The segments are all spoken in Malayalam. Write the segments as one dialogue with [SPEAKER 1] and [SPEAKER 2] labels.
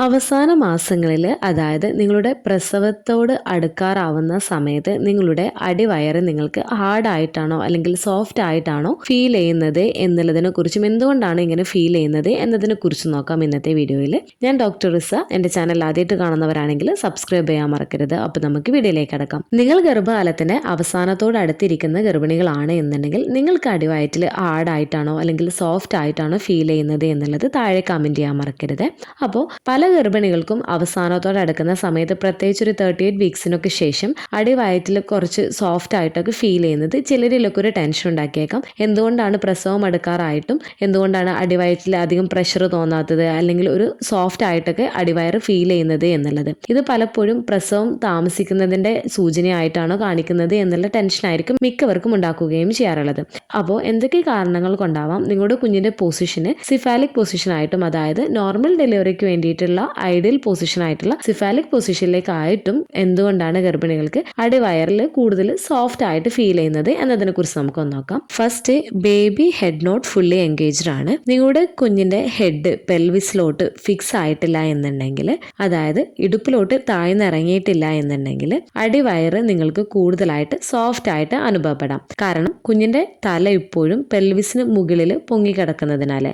[SPEAKER 1] അവസാന മാസങ്ങളിൽ, അതായത് നിങ്ങളുടെ പ്രസവത്തോട് അടുക്കാറാവുന്ന സമയത്ത് നിങ്ങളുടെ അടിവയറ് നിങ്ങൾക്ക് ഹാർഡായിട്ടാണോ അല്ലെങ്കിൽ സോഫ്റ്റ് ആയിട്ടാണോ ഫീൽ ചെയ്യുന്നത് എന്നുള്ളതിനെ കുറിച്ചും എന്തുകൊണ്ടാണ് ഇങ്ങനെ ഫീൽ ചെയ്യുന്നത് എന്നതിനെ കുറിച്ച് നോക്കാം ഇന്നത്തെ വീഡിയോയിൽ. ഞാൻ ഡോക്ടർ റിസ. എൻ്റെ ചാനൽ ആദ്യമായിട്ട് കാണുന്നവരാണെങ്കിൽ സബ്സ്ക്രൈബ് ചെയ്യാൻ മറക്കരുത്. അപ്പോൾ നമുക്ക് വീഡിയോയിലേക്ക് കടക്കാം. നിങ്ങൾ ഗർഭകാലത്തിൻ്റെ അവസാനത്തോട് അടുത്തിരിക്കുന്ന ഗർഭിണികളാണ് എന്നുണ്ടെങ്കിൽ നിങ്ങൾക്ക് അടിവയറ്റിൽ ഹാർഡായിട്ടാണോ അല്ലെങ്കിൽ സോഫ്റ്റ് ആയിട്ടാണോ ഫീൽ ചെയ്യുന്നത് എന്നുള്ളത് താഴെ കമൻറ്റ് ചെയ്യാൻ മറക്കരുത്. അപ്പോൾ പല ഗർഭിണികൾക്കും അവസാനത്തോടെ അടുക്കുന്ന സമയത്ത്, പ്രത്യേകിച്ച് ഒരു 38 വീക്സിനൊക്കെ ശേഷം അടിവയറ്റിൽ കുറച്ച് സോഫ്റ്റ് ആയിട്ടൊക്കെ ഫീൽ ചെയ്യുന്നത് ചിലരിലൊക്കെ ഒരു ടെൻഷൻ ഉണ്ടാക്കിയേക്കാം. എന്തുകൊണ്ടാണ് പ്രസവം അടുക്കാറായിട്ടും എന്തുകൊണ്ടാണ് അടിവയറ്റിൽ അധികം പ്രഷർ തോന്നാത്തത്, അല്ലെങ്കിൽ ഒരു സോഫ്റ്റ് ആയിട്ടൊക്കെ അടിവയറ് ഫീൽ ചെയ്യുന്നത് എന്നുള്ളത്. ഇത് പലപ്പോഴും പ്രസവം താമസിക്കുന്നതിൻ്റെ സൂചനയായിട്ടാണോ കാണിക്കുന്നത് എന്നുള്ള ടെൻഷനായിരിക്കും മിക്കവർക്കും ഉണ്ടാക്കുകയും ചെയ്യാറുള്ളത്. അപ്പോൾ എന്തൊക്കെ കാരണങ്ങൾ കൊണ്ടാവാം നിങ്ങളുടെ കുഞ്ഞിൻ്റെ പൊസിഷന് സിഫാലിക് പൊസിഷനായിട്ടും, അതായത് നോർമൽ ഡെലിവറിക്ക് വേണ്ടിയിട്ടുള്ള ഐഡിയൽ പൊസിഷനായിട്ടുള്ള സിഫാലിക് പൊസിഷനിലേക്കായിട്ടും എന്തുകൊണ്ടാണ് ഗർഭിണികൾക്ക് അടിവയറിൽ കൂടുതൽ സോഫ്റ്റ് ആയിട്ട് ഫീൽ ചെയ്യുന്നത് എന്നതിനെ കുറിച്ച് നമുക്കൊന്ന് നോക്കാം. First, baby head not fully engaged ആണ്. നിങ്ങളുടെ കുഞ്ഞിന്റെ ഹെഡ് പെൽവിസിലോട്ട് ഫിക്സ് ആയിട്ടില്ല എന്നുണ്ടെങ്കിൽ, അതായത് ഇടുപ്പിലോട്ട് താഴ്ന്നിറങ്ങിയിട്ടില്ല എന്നുണ്ടെങ്കിൽ അടിവയറ് നിങ്ങൾക്ക് കൂടുതലായിട്ട് സോഫ്റ്റ് ആയിട്ട് അനുഭവപ്പെടാം. കാരണം കുഞ്ഞിന്റെ തല ഇപ്പോഴും പെൽവിസിന് മുകളിൽ പൊങ്ങിക്കിടക്കുന്നതിനാൽ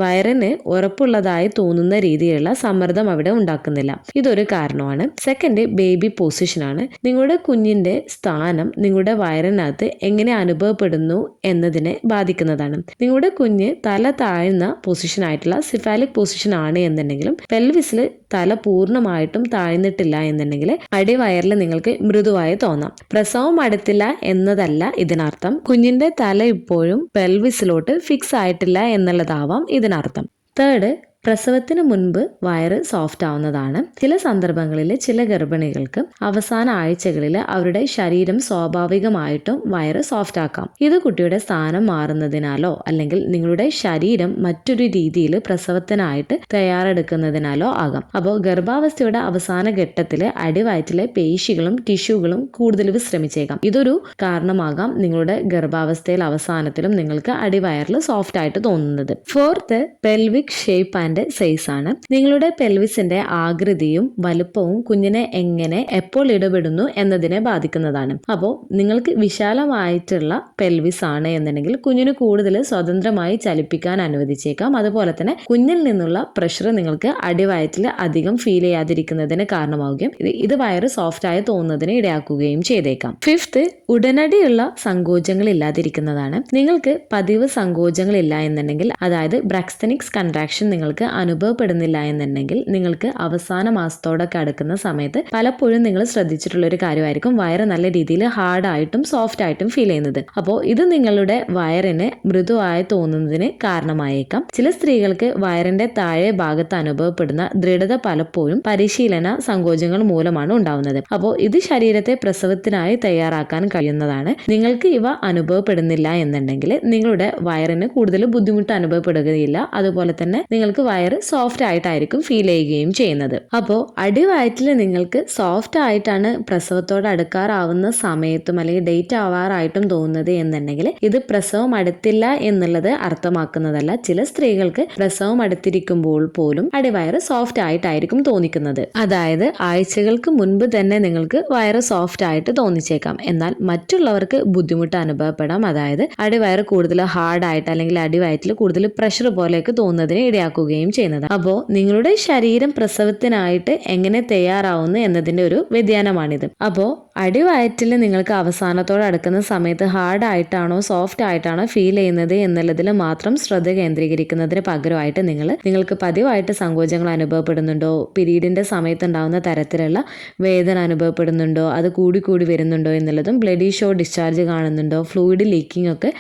[SPEAKER 1] വയറിന് ഉറപ്പുള്ളതായി തോന്നുന്ന രീതിയിലുള്ള സമ്മർദ്ദം അവിടെ ഉണ്ടാക്കുന്നില്ല. ഇതൊരു കാരണമാണ്. സെക്കൻഡ്, ബേബി പൊസിഷനാണ്. നിങ്ങളുടെ കുഞ്ഞിന്റെ സ്ഥാനം നിങ്ങളുടെ വയറിനകത്ത് എങ്ങനെ അനുഭവപ്പെടുന്നു എന്നതിനെ ബാധിക്കുന്നതാണ്. നിങ്ങളുടെ കുഞ്ഞ് തല താഴ്ന്ന പൊസിഷനായിട്ടുള്ള സിഫാലിക് പൊസിഷൻ ആണ് എന്നുണ്ടെങ്കിലും പെൽവിസിൽ തല പൂർണ്ണമായിട്ടും താഴ്ന്നിട്ടില്ല എന്നുണ്ടെങ്കിൽ അടിവയറിൽ നിങ്ങൾക്ക് മൃദുവായി തോന്നാം. പ്രസവം അടുത്തില്ല എന്നതല്ല ഇതിനർത്ഥം. കുഞ്ഞിന്റെ തല ഇപ്പോഴും പെൽവിസിലോട്ട് ഫിക്സ് ആയിട്ടില്ല എന്നുള്ളതാവാം ഇതിനർത്ഥം. തേർഡ്, പ്രസവത്തിന് മുൻപ് വയറ് സോഫ്റ്റ് ആവുന്നതാണ്. ചില സന്ദർഭങ്ങളിൽ ചില ഗർഭിണികൾക്ക് അവസാന ആഴ്ചകളിൽ അവരുടെ ശരീരം സ്വാഭാവികമായിട്ടും വയറ് സോഫ്റ്റ് ആക്കാം. ഇത് കുട്ടിയുടെ സ്ഥാനം മാറുന്നതിനാലോ അല്ലെങ്കിൽ നിങ്ങളുടെ ശരീരം മറ്റൊരു രീതിയിൽ പ്രസവത്തിനായിട്ട് തയ്യാറെടുക്കുന്നതിനാലോ ആകാം. അപ്പോൾ ഗർഭാവസ്ഥയുടെ അവസാന ഘട്ടത്തിൽ അടിവയറ്റിലെ പേശികളും ടിഷ്യൂകളും കൂടുതൽ വിശ്രമിച്ചേക്കാം. ഇതൊരു കാരണമാകാം നിങ്ങളുടെ ഗർഭാവസ്ഥയിൽ അവസാനത്തിലും നിങ്ങൾക്ക് അടിവയറിൽ സോഫ്റ്റ് ആയിട്ട് തോന്നുന്നത്. Fourth, pelvic shape and size ആണ്. നിങ്ങളുടെ പെൽവിസിന്റെ ആകൃതിയും വലുപ്പവും കുഞ്ഞിനെ എങ്ങനെ എപ്പോൾ ഇടപെടുന്നു എന്നതിനെ ബാധിക്കുന്നതാണ്. അപ്പോൾ നിങ്ങൾക്ക് വിശാലമായിട്ടുള്ള പെൽവിസ് ആണ് എന്നുണ്ടെങ്കിൽ കുഞ്ഞിന് കൂടുതൽ സ്വതന്ത്രമായി ചലിപ്പിക്കാൻ അനുവദിച്ചേക്കാം. അതുപോലെ തന്നെ കുഞ്ഞിൽ നിന്നുള്ള പ്രഷർ നിങ്ങൾക്ക് അടിവയറ്റിൽ അധികം ഫീൽ ചെയ്യാതിരിക്കുന്നതിന് കാരണമാവുകയും ഇത് വയറ് സോഫ്റ്റ് ആയി തോന്നുന്നതിന് ഇടയാക്കുകയും ചെയ്തേക്കാം. ഫിഫ്ത്ത്, ഉടനടിയുള്ള സങ്കോചങ്ങൾ ഇല്ലാതിരിക്കുന്നതാണ്. നിങ്ങൾക്ക് പതിവ് സങ്കോചങ്ങൾ ഇല്ല എന്നുണ്ടെങ്കിൽ, അതായത് ബ്രാക്സ്തനിക്സ് കൺട്രാക്ഷൻ നിങ്ങൾക്ക് അനുഭവപ്പെടുന്നില്ല എന്നുണ്ടെങ്കിൽ, നിങ്ങൾക്ക് അവസാന മാസത്തോടൊക്കെ അടുക്കുന്ന സമയത്ത് പലപ്പോഴും നിങ്ങൾ ശ്രദ്ധിച്ചിട്ടുള്ള ഒരു കാര്യമായിരിക്കും വയറ് നല്ല രീതിയിൽ ഹാർഡായിട്ടും സോഫ്റ്റ് ആയിട്ടും ഫീൽ ചെയ്യുന്നത്. അപ്പോൾ ഇത് നിങ്ങളുടെ വയറിന് മൃദുവായി തോന്നുന്നതിന് കാരണമായേക്കാം. ചില സ്ത്രീകൾക്ക് വയറിന്റെ താഴെ ഭാഗത്ത് അനുഭവപ്പെടുന്ന ദൃഢത പലപ്പോഴും പരിശീലന സങ്കോചങ്ങൾ മൂലമാണ് ഉണ്ടാവുന്നത്. അപ്പോൾ ഇത് ശരീരത്തെ പ്രസവത്തിനായി തയ്യാറാക്കാൻ കഴിയുന്നതാണ്. നിങ്ങൾക്ക് ഇവ അനുഭവപ്പെടുന്നില്ല എന്നുണ്ടെങ്കിൽ നിങ്ങളുടെ വയറിന് കൂടുതൽ ബുദ്ധിമുട്ട് അനുഭവപ്പെടുകയില്ല. അതുപോലെ തന്നെ നിങ്ങൾക്ക് വയറ് സോഫ്റ്റ് ആയിട്ടായിരിക്കും ഫീൽ ചെയ്യുകയും ചെയ്യുന്നത്. അപ്പോൾ അടിവയറ്റിൽ നിങ്ങൾക്ക് സോഫ്റ്റ് ആയിട്ടാണ് പ്രസവത്തോട് അടുക്കാറാവുന്ന സമയത്തും അല്ലെങ്കിൽ ഡേറ്റ് ആവാറായിട്ടും തോന്നുന്നത് എന്നുണ്ടെങ്കിൽ ഇത് പ്രസവം അടുത്തില്ല എന്നുള്ളത് അർത്ഥമാക്കുന്നതല്ല. ചില സ്ത്രീകൾക്ക് പ്രസവം അടുത്തിരിക്കുമ്പോൾ പോലും അടിവയറ് സോഫ്റ്റ് ആയിട്ടായിരിക്കും തോന്നിക്കുന്നത്. അതായത് ആഴ്ചകൾക്ക് മുൻപ് തന്നെ നിങ്ങൾക്ക് വയറ് സോഫ്റ്റ് ആയിട്ട് തോന്നിച്ചേക്കാം. എന്നാൽ മറ്റുള്ളവർക്ക് ബുദ്ധിമുട്ട് അനുഭവപ്പെടാം. അതായത് അടിവയറ് കൂടുതൽ ഹാർഡായിട്ട് അല്ലെങ്കിൽ അടിവയറ്റിൽ കൂടുതൽ പ്രഷർ പോലെയൊക്കെ തോന്നുന്നതിന് ഇടയാക്കുകയും ചെയ്യുന്നത്. അപ്പോൾ നിങ്ങളുടെ ശരീരം പ്രസവത്തിനായിട്ട് എങ്ങനെ തയ്യാറാവുന്നു എന്നതിന്റെ ഒരു വ്യതിയാനമാണിത്. അപ്പോൾ അടിവയറ്റിൽ നിങ്ങൾക്ക് അവസാനത്തോടെ അടുക്കുന്ന സമയത്ത് ഹാർഡ് ആയിട്ടാണോ സോഫ്റ്റ് ആയിട്ടാണോ ഫീൽ ചെയ്യുന്നത് എന്നുള്ളതിൽ മാത്രം ശ്രദ്ധ കേന്ദ്രീകരിക്കുന്നതിന് പകരമായിട്ട് നിങ്ങൾക്ക് പതിവായിട്ട് സങ്കോചങ്ങൾ അനുഭവപ്പെടുന്നുണ്ടോ, പീരീഡിന്റെ സമയത്ത് ഉണ്ടാകുന്ന തരത്തിലുള്ള വേദന അനുഭവപ്പെടുന്നുണ്ടോ, അത് കൂടി വരുന്നുണ്ടോ എന്നുള്ളതും, ബ്ലഡി ഷോ ഡിസ്ചാർജ് കാണുന്നുണ്ടോ, ഫ്ലൂയിഡ് ലീക്കിംഗ് ഒക്കെ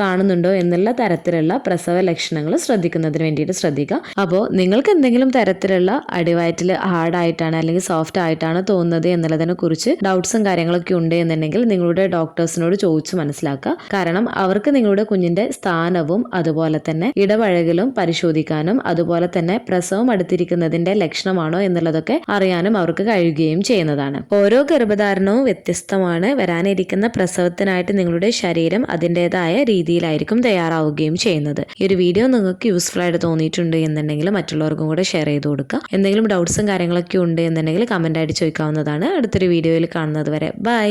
[SPEAKER 1] കാണുന്നുണ്ടോ എന്നുള്ള തരത്തിലുള്ള പ്രസവ ലക്ഷണങ്ങൾ ശ്രദ്ധിക്കുന്നതിന് വേണ്ടിയിട്ട് ശ്രദ്ധിക്കുക. അപ്പോൾ നിങ്ങൾക്ക് എന്തെങ്കിലും തരത്തിലുള്ള അടിവയറ്റിൽ ഹാർഡായിട്ടാണ് അല്ലെങ്കിൽ സോഫ്റ്റ് ആയിട്ടാണ് തോന്നുന്നത് എന്നുള്ളതിനെ കുറിച്ച് ഡൗട്ട്സും കാര്യങ്ങളൊക്കെ ഉണ്ട് എന്നുണ്ടെങ്കിൽ നിങ്ങളുടെ ഡോക്ടേഴ്സിനോട് ചോദിച്ച് മനസ്സിലാക്കുക. കാരണം അവർക്ക് നിങ്ങളുടെ കുഞ്ഞിന്റെ സ്ഥാനവും അതുപോലെ തന്നെ ഇടപഴകലും പരിശോധിക്കാനും അതുപോലെ തന്നെ പ്രസവം അടുത്തിരിക്കുന്നതിന്റെ ലക്ഷണമാണോ എന്നുള്ളതൊക്കെ അറിയാനും അവർക്ക് കഴിയുകയും ചെയ്യുന്നതാണ്. ഓരോ ഗർഭധാരണവും വ്യത്യസ്തമാണ്. വരാനിരിക്കുന്ന പ്രസവത്തിനായിട്ട് നിങ്ങളുടെ ശരീരം അതിൻ്റെതായ രീതിയിലായിരിക്കും തയ്യാറാവുകയും ചെയ്യുന്നത്. ഈ ഒരു വീഡിയോ നിങ്ങൾക്ക് യൂസ്ഫുൾ ആയിട്ട് തോന്നിയിട്ടുണ്ട് എന്നുണ്ടെങ്കിൽ മറ്റുള്ളവർക്കും കൂടെ ഷെയർ ചെയ്ത് കൊടുക്കുക. എന്തെങ്കിലും ഡൗട്ട്സും കാര്യങ്ങളൊക്കെ ഉണ്ട് എന്നുണ്ടെങ്കിൽ കമന്റ് ആയിട്ട് ചോദിക്കാവുന്നതാണ്. അടുത്തൊരു വീഡിയോയിൽ കാണുന്നത് വരെ ബൈ.